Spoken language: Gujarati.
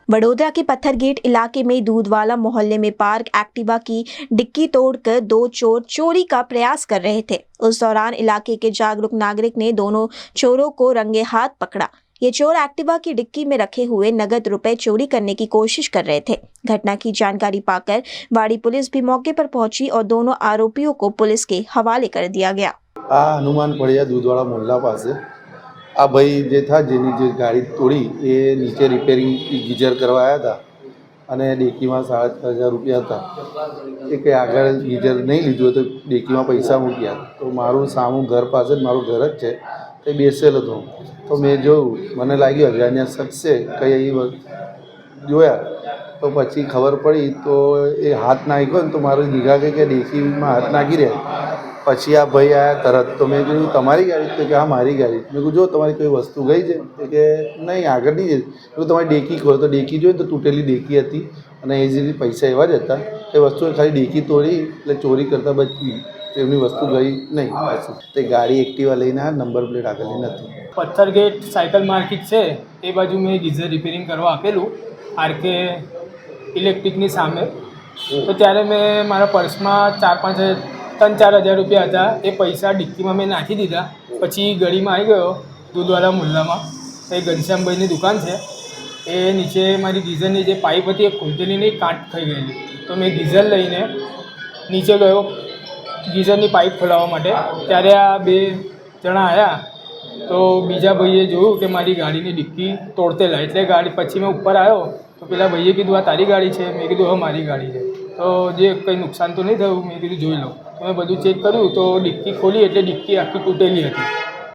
वडोदरा के पत्थरगेट इलाके में दूधवाला मोहल्ले में पार्क एक्टिवा की डिक्की तोड़कर दो चोर चोरी का प्रयास कर रहे थे। उस दौरान इलाके के जागरूक नागरिक ने दोनों चोरों को रंगे हाथ पकड़ा। ये चोर एक्टिवा की डिक्की में रखे हुए नगद रुपए चोरी करने की कोशिश कर रहे थे। घटना की जानकारी पाकर वाड़ी पुलिस भी मौके पर पहुंची और दोनों आरोपियों को पुलिस के हवाले कर दिया गया। हनुमान पड़िया दूधवाड़ा मोहल्ला पास आ भाई जे था जेनी जे गाड़ी तोड़ी ए नीचे रिपेरिंग गीजर करवाया था અને ડેકીમાં 7,500 રૂપિયા હતા એ કંઈ આગળ ગીજર નહીં લીધું તો ડેકીમાં પૈસા મૂક્યા તો મારું સામું ઘર પાસે જ મારું ઘર જ છે તે બેસેલો હતો તો મેં જોયું મને લાગ્યું અજાણ્યા શખ્સ છે કંઈ જોયા તો પછી ખબર પડી તો એ હાથ નાખ્યો ને તો મારું દીઘા કે ડેકીમાં હાથ નાખી રહ્યા પછી આ ભાઈ આયા તરત તો મેં કીધું તમારી ગાડી તો કે હા મારી ગાડી મેં કીધું જો તમારી કોઈ વસ્તુ ગઈ છે તો કે નહીં આગળ નહીં જઈ તો તમારી ડેકી ખોલો તો ડેકી જોઈ તો તૂટેલી ડેકી હતી અને એ જે પૈસા એવા જ હતા એ વસ્તુ ખાલી ડેકી તોડી એટલે ચોરી કરતાં બચી એમની વસ્તુ ગઈ નહીં તે ગાડી એક્ટિવા લઈને આ નંબર પ્લેટ આગળની નથી। પથ્થરગેટ સાયકલ માર્કેટ છે એ બાજુ મેં ગીઝર રિપેરિંગ કરવા આપેલું આરકે ઇલેક્ટ્રિકની સામે તો ત્યારે મેં મારા પર્સમાં 3-4 હજાર રૂપિયા હતા એ પૈસા ડિક્કીમાં મેં નાખી દીધા પછી ગળીમાં આવી ગયો દૂધવાળા મુહલ્લામાં એ ઘનશ્યામભાઈની દુકાન છે એ નીચે મારી ગીઝરની જે પાઇપ હતી એ ખૂલતેલી નહીં કાટ થઈ ગયેલી તો મેં ગીઝર લઈને નીચે ગયો ગીઝરની પાઇપ ખોલાવવા માટે ત્યારે આ 2 જણા આવ્યા તો બીજા ભાઈએ જોયું કે મારી ગાડીની ડિક્કી તોડતેલા એટલે ગાડી પછી મેં ઉપર આવ્યો તો પેલા ભાઈએ કીધું આ તારી ગાડી છે મેં કીધું હા મારી ગાડી છે તો જે કંઈ નુકસાન તો નહીં થયું મેં કીધું જોઈ લો મેં બધું ચેક કર્યું તો ડિક્કી ખોલી એટલે ડિક્કી આખી તૂટેલી હતી।